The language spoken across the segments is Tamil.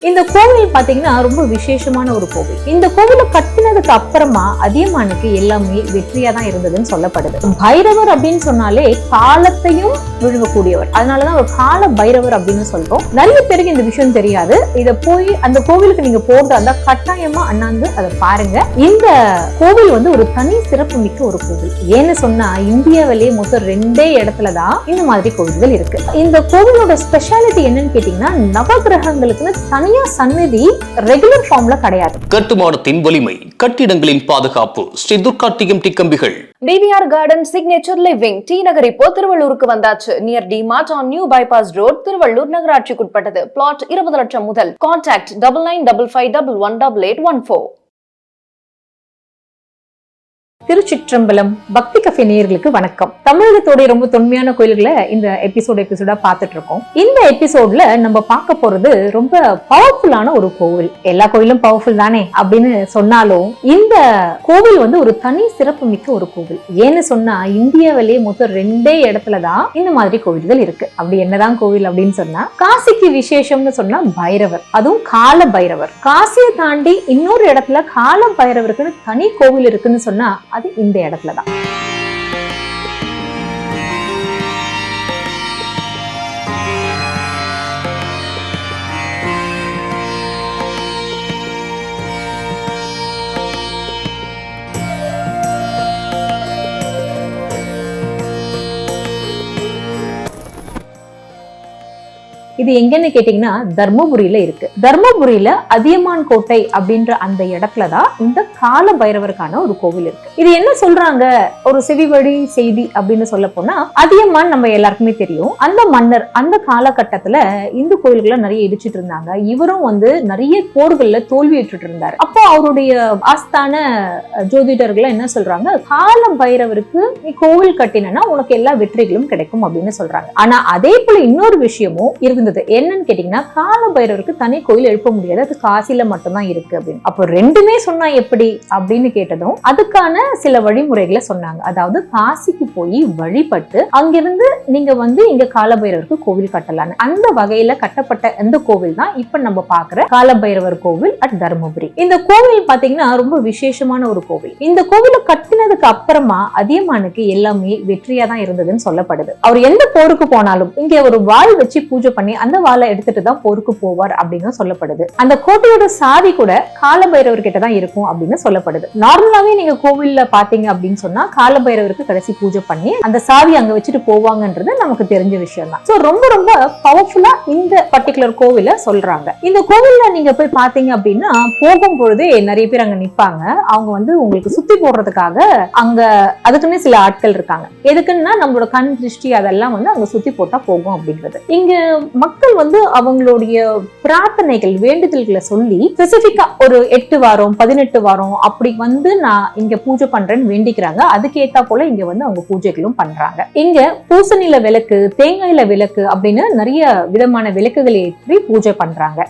இந்த கோவில் பாத்தீங்கன்னா ரொம்ப விசேஷமான ஒரு கோவில். இந்த கோவிலை கட்டினதுக்கு அப்புறமா அதியமானுக்கு எல்லாமே வெற்றியா தான் இருந்ததுன்னு சொல்லப்படுது. பைரவர் அப்படின்னு சொன்னாலே காலத்தையும் விழுங்கக்கூடியவர், அதனாலதான் ஒரு கால பைரவர் அப்படின்னு சொல்றோம். நிறைய பேருக்கு இந்த விஷயம் தெரியாது. இத போய் அந்த கோவிலுக்கு நீங்க போறதா இருந்தா கட்டாயமா அண்ணாந்து அதை பாருங்க. இந்த கோவில் வந்து ஒரு தனி சிறப்பு மிக்க ஒரு கோவில். ஏன்னு சொன்னா இந்தியாவிலேயே மொத்தம் 2 இடத்துலதான் இந்த மாதிரி கோவில்கள் இருக்கு. இந்த கோவிலோட ஸ்பெஷாலிட்டி என்னன்னு கேட்டீங்கன்னா, நவகிரகங்களுக்கு தனியா சந்நிதி ரெகுலர் ஃபார்ம்ல கிடையாது. கட்டுமானத்தின் வலிமை, கட்டிடங்களின் பாதுகாப்பு. ஸ்ரீ துர்கா டிஎம்டி கம்பிகள். TVR garden signature living T Nagar இப்போ திருவள்ளூருக்கு வந்தாச்சு. Near DMart on new bypass road, திருவள்ளூர் நகராட்சிக்குட்பட்டது. பிளாட் 20 லட்சம் முதல். கான்டாக்ட் 9955511814. திருச்சிற்றம்பலம் பக்தி கஃபே நேயர்களுக்கு வணக்கம். தமிழகத்தோட ரொம்ப தொன்மையான கோயில்களை இந்த எபிசோடா பார்த்துட்டு இருக்கோம். இந்த எபிசோட்ல நம்ம பார்க்க போறது ரொம்ப பவர்ஃபுல்லான ஒரு கோவில். எல்லா கோயிலும் பவர்ஃபுல் தானே அப்படின்னு சொன்னாலும் இந்த கோவில் வந்து ஒரு தனி சிறப்பு மிக்க ஒரு கோவில். ஏன்னு சொன்னா இந்தியாவிலேயே மொத்தம் 2 இடத்துலதான் இந்த மாதிரி கோவில்கள் இருக்கு. அப்படி என்னதான் கோவில் அப்படின்னு சொன்னா, காசிக்கு விசேஷம்னு சொன்னா பைரவர், அதுவும் கால பைரவர். காசியை தாண்டி இன்னொரு இடத்துல கால பைரவருக்குன்னு தனி கோவில் இருக்குன்னு சொன்னா அது இந்த இடத்துலதான். இது எங்கன்னு கேட்டீங்கன்னா தர்மபுரியில இருக்கு. தர்மபுரியில அதியமான் கோட்டை அப்படின்ற அந்த இடத்துலதான் இந்த கால பைரவருக்கான ஒரு கோவில் இருக்கு. இது என்ன சொல்றாங்க, ஒரு செவிவழி செய்தி அப்படின்னு சொல்ல போனா, அதியமான் நம்ம எல்லாருக்குமே தெரியும். அந்த மன்னர் அந்த காலகட்டத்துல இந்து கோயில்களை நிறைய இடிச்சிட்டு இருந்தாங்க. இவரும் வந்து நிறைய போர்கள்ல தோல்வியுற்று இருந்தாரு. அப்போ அவருடைய ஆஸ்தான ஜோதிடர்கள் என்ன சொல்றாங்க, கால பைரவருக்கு நீ கோவில் கட்டினா உனக்கு எல்லா வெற்றிகளும் கிடைக்கும் அப்படின்னு சொல்றாங்க. ஆனா அதே போல இன்னொரு விஷயமும் இருந்தது. என்னன்னு கேட்டீங்கன்னா, கால பைரவருக்கு தனி கோயில் எழுப்ப முடியாது, அது காசில மட்டும்தான் இருக்கு அப்படின்னு. அப்போ ரெண்டுமே சொன்னா எப்படி அப்படின்னு கேட்டதும் அதுக்கான சில வழிமுறைகளை சொன்னாங்க. அதாவது காசிக்கு போய் வழிபட்டு அங்கிருந்து நீங்க வந்து இங்க கால பைரவருக்கு கோவில் கட்டலாம். அந்த வகையில கட்டப்பட்ட இந்த கோவில் தான் இப்ப நம்ம பாக்குற கால பைரவர் கோவில் அட் தர்மபுரி. இந்த கோவில் பாத்தீங்கன்னா ரொம்ப விசேஷமான ஒரு கோவில். இந்த கோவிலை கட்டினதுக்கு அப்புறமா அதியமானுக்கு எல்லாமே வெற்றியா தான் இருந்ததுன்னு சொல்லப்படுது. அவர் எந்த போருக்கு போனாலும் இங்க ஒரு வாள் வச்சு பூஜை பண்ணி அந்த வாளை எடுத்துட்டு தான் போருக்கு போவார் அப்படின்னு சொல்லப்படுது. அந்த கோட்டையோட சாவி கூட கால பைரவர் கிட்ட தான் இருக்கும் அப்படின்னு சொல்லப்படுது. நார்மலாவே நீங்க கோவில்ல பாத்தீங்க அப்படின்னு சொன்னா கால பைரவருக்கு கடைசி பூஜை பண்ணி அந்த சாவி அங்க வச்சுட்டு போவாங்கன்றது நமக்கு தெரிஞ்ச விஷயம் தான். சோ ரொம்ப ரொம்ப பவர்ஃபுல்லா இந்த பர்டிகுலர் கோவில சொல்றாங்க. இந்த கோவில்ல நீங்க போய் பாத்தீங்க அப்படின்னா போகும் பொழுதே நிறைய பேர் அங்க நிப்பாங்க. அவங்க வந்து உங்களுக்கு சுத்தி போடுறதுக்காக அங்க அதுக்குன்னு சில ஆட்கள் இருக்காங்க. எதுக்குன்னா நம்மளோட கண் திருஷ்டி அதெல்லாம் வந்து அங்க சுத்தி போட்டா போகும் அப்படின்றது. இங்க மக்கள் வந்து அவங்களுடைய பிரார்த்தனைகள் வேண்டுதல்களை சொல்லி ஸ்பெசிபிக்கா ஒரு 8 வாரம் 18 வாரம் அப்படி வந்து நான் இங்க பூஜை பண்றேன்னு வேண்டிக்கிறாங்க. அதுக்கேத்தா போல இங்க வந்து அவங்க பூஜைகளும் பண்றாங்க. இங்க பூசணில விளக்கு, தேங்காயில விளக்கு அப்படின்னு நிறைய விதமான விளக்குகளை ஏற்றி பூஜை பண்றாங்க.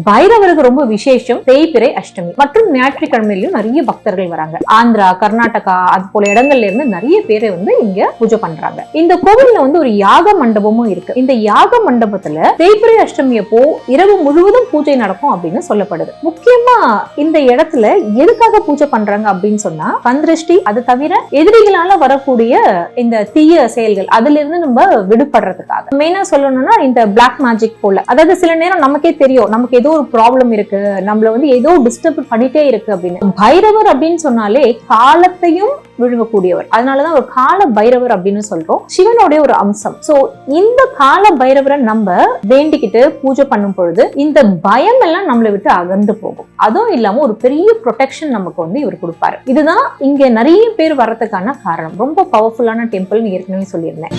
பைரவருக்கு ரொம்ப விசேஷம் தேய்பிறை அஷ்டமி மற்றும் ஞாயிற்றுக்கிழமையிலும் நிறைய பக்தர்கள் வராங்க. ஆந்திரா, கர்நாடகா அது போல இடங்கள்ல இருந்து நிறைய பேரை வந்து இங்க பூஜை பண்றாங்க. இந்த கோவில்ல வந்து ஒரு யாக மண்டபமும் இருக்கு. இந்த யாக மண்டபத்துல தேய்பிறை அஷ்டமி அப்போ இரவு முழுவதும் பூஜை நடக்கும் அப்படின்னு சொல்லப்படுது. முக்கியமா இந்த இடத்துல எதுக்காக பூஜை பண்றாங்க அப்படின்னு சொன்னா, கந்திருஷ்டி அது தவிர எதிரிகளால வரக்கூடிய இந்த தீய செயல்கள் அதுல இருந்து நம்ம விடுபடுறதுக்காக. மெயினா சொல்லணும்னா இந்த பிளாக் மேஜிக் போல, அதாவது சில நேரம் நமக்கே தெரியும் நமக்கு ஏதோ ஒரு ப்ராப்ளம் இருக்கு, நம்மள வந்து ஏதோ டிஸ்டர்ப் பண்ணிட்டே இருக்கு அப்படின்னு. பைரவர் அப்படின்னு சொன்னாலே காலத்தையும் விழுங்கக்கூடியவர், அதனாலதான் ஒரு கால பைரவர் அப்படின்னு சொல்றோம். சிவனுடைய ஒரு அம்சம். சோ இந்த கால பைரவரை நம்ம வேண்டிக்கிட்டு பூஜை பண்ணும் பொழுது இந்த பயம் எல்லாம் நம்மளை விட்டு அகன்று போகும். அதுவும் இல்லாம ஒரு பெரிய ப்ரொடெக்ஷன் நமக்கு வந்து இவர் கொடுப்பாரு. இதுதான் இங்க நிறைய பேர் வர்றதுக்கான காரணம். ரொம்ப பவர்ஃபுல்லான டெம்பிள் ஏற்கனவே சொல்லியிருந்தேன்.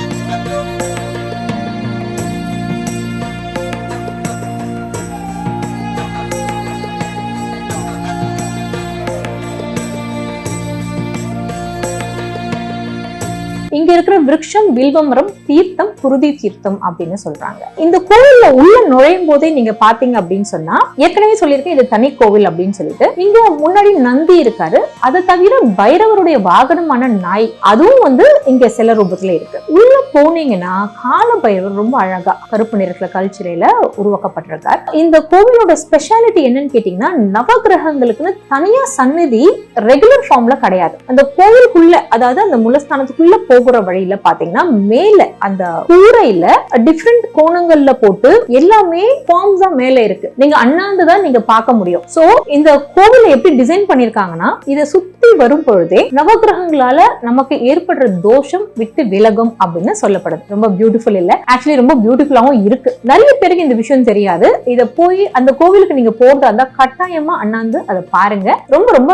இங்க இருக்கிற விருட்சம் வில்வமரம் தீர்த்தம் குருதி தீர்த்தம் அப்படின்னு சொல்றாங்க. இந்த கோவில்ல உள்ள நுழையும் போதே நீங்க பாத்தீங்க அப்படின்னு சொன்னா, ஏற்கனவே சொல்லியிருக்கேன் இது தனி கோவில் அப்படின்னு சொல்லிட்டு, இங்க முன்னாடி நந்தி இருக்காரு. அதை தவிர பைரவருடைய வாகனமான நாய் அதுவும் இங்க சில ரூபத்துல இருக்கு. உள்ள போனீங்கன்னா கால பைரவர் ரொம்ப அழகா கருப்பு நிறத்துல கல்ச்சரையில உருவாக்கப்பட்டிருக்கார். இந்த கோவிலோட ஸ்பெஷாலிட்டி என்னன்னு கேட்டீங்கன்னா, நவகிரகங்களுக்குன்னு தனியா சந்நிதி ரெகுலர் ஃபார்ம்ல கிடையாது. அந்த கோவிலுக்குள்ள, அதாவது அந்த மூலஸ்தானத்துக்குள்ள போகிற வழியில பாத்தீங்கன்னா மேல அந்த கூரையில டிஃப்ரெண்ட் கோணங்கள்ல போட்டு எல்லாமே ஃபார்ம்ஸா மேல இருக்கு. நீங்க அண்ணாந்துதான் நீங்க பார்க்க முடியும். சோ இந்த கோவிலை எப்படி டிசைன் பண்ணிருக்காங்கன்னா, இதை சுத்தி வரும் பொழுதே நவகிரகங்களால நமக்கு ஏற்படுற தோஷம் விட்டு விலகும் அப்படின்னு சொல்லப்படுது. ரொம்ப பியூட்டிஃபுல் இல்ல, ஆக்சுவலி ரொம்ப பியூட்டிஃபுல்லாவும் இருக்கு. நிறைய பேருக்கு இந்த விஷயம் தெரியாது. இத போய் அந்த கோவிலுக்கு நீங்க போறதா இருந்தா கட்டாயமா அண்ணாந்து அதை பாருங்க. ரொம்ப ரொம்ப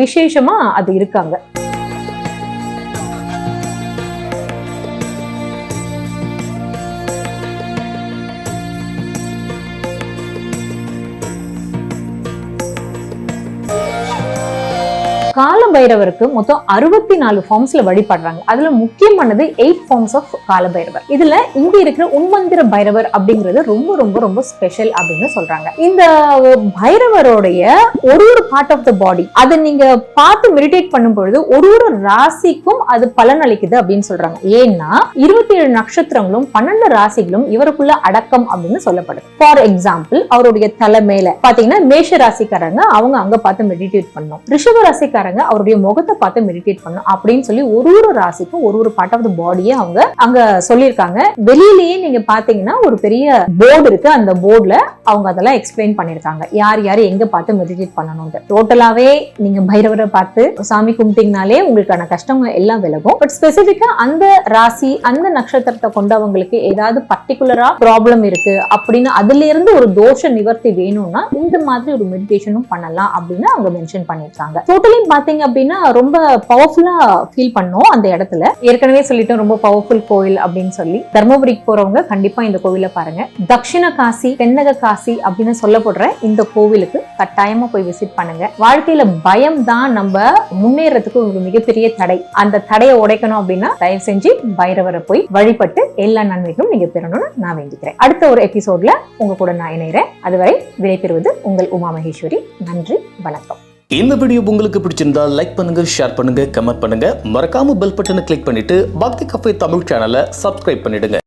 விசேஷமா அது இருக்காங்க. கால பைரவருக்கு மொத்தம் 64 ஃபார்ம்ஸ்ல வழிபடுறாங்க. அதுல முக்கியமானது 8 ஃபார்ம்ஸ் ஆஃப் கால பைரவர். இதுல இங்க இருக்கிற உன்மந்திர பைரவர் அப்படிங்கிறது ரொம்ப ரொம்ப ரொம்ப ஸ்பெஷல் அப்படின்னு சொல்றாங்க. இந்த பைரவருடைய ஒரு பார்ட் ஆஃப் த பாடி அதை நீங்க பார்த்து மெடிடேட் பண்ணும் பொழுது ஒரு ராசிக்கும் அது பலன் அளிக்குது அப்படின்னு சொல்றாங்க. ஏன்னா 27 நட்சத்திரங்களும் 12 ராசிகளும் இவருக்குள்ள அடக்கம் அப்படின்னு சொல்லப்படுது. ஃபார் எக்ஸாம்பிள், அவருடைய தலை மேல பாத்தீங்கன்னா மேஷ ராசிக்காரங்க அவங்க அங்க பார்த்து மெடிடேட் பண்ணும், ரிஷப ராசிக்காரங்க அவருடைய முகத்தை பார்த்து மெடிடேட் பண்ணும் அப்படின்னு சொல்லி ஒரு ராசிக்கும் ஒரு பார்ட் ஆஃப் த பாடியை அவங்க அங்க சொல்லியிருக்காங்க. வெளியிலேயே நீங்க பாத்தீங்கன்னா ஒரு பெரிய போர்டு இருக்கு. அந்த போர்டுல அவங்க அதெல்லாம் எக்ஸ்பிளைன் பண்ணிருக்காங்க, யார் யார் எங்க பார்த்து மெடிடேட் பண்ணணும். டோட்டலாவே நீங்க பைரவரை பார்த்து சாமி கும்பிட்டீங்கனாலே உங்களுக்கான கஷ்டங்கள் எல்லாம் விலகும். பட் ஸ்பெசிபிக்கா அந்த ராசி அந்த நட்சத்திரத்தை கொண்டவங்களுக்கு ஏதாவது பர்டிகுலரா ப்ராப்ளம் இருக்கு அப்படின்னு அதுல இருந்து ஒரு தோஷ நிவர்த்தி வேணும்னா இந்த மாதிரி ஒரு மெடிடேஷனும் பண்ணலாம் அப்படின்னு அவங்க மென்ஷன் பண்ணிருக்காங்க. டோட்டலி பாத்தீங்க அப்படின்னா ரொம்ப பவர்ஃபுல்லா ஃபீல் பண்ணோம் அந்த இடத்துல. ஏற்கனவே சொல்லிட்டோம் ரொம்ப பவர்ஃபுல் கோவில் அப்படின்னு சொல்லி. தர்மபுரிக்கு போறவங்க கண்டிப்பா இந்த கோவில பாருங்க. தட்சிண காசி தென்னக காசி அப்படின்னு சொல்லப்படுற இந்த கோவிலுக்கு கட்டாயமா போய் விசிட் பண்ணுங்க. வாழ்க்கையில பயம் தான் நம்ம முன்னேறதுக்கு ஒரு மிகப்பெரிய தடை. அந்த தடையை உடைக்கணும் அப்படின்னா தயவு செஞ்சு பைரவரை போய் வழிபட்டு எல்லா நன்மைகளும் நீங்க பெறணும்னு நான் வேண்டிக்கிறேன். அடுத்த ஒரு எபிசோட்ல உங்க கூட நான் இணைகிறேன். அதுவரை விடைபெறுவது உங்கள் உமா மகேஸ்வரி. நன்றி, வணக்கம். இந்த வீடியோ உங்களுக்கு பிடிச்சிருந்தா லைக் பண்ணுங்க, ஷேர் பண்ணுங்க, கமெண்ட் பண்ணுங்க. மறக்காம பெல் பட்டனை கிளிக் பண்ணிட்டு பக்தி கஃபே தமிழ் சேனலை சப்ஸ்கிரைப் பண்ணிடுங்க.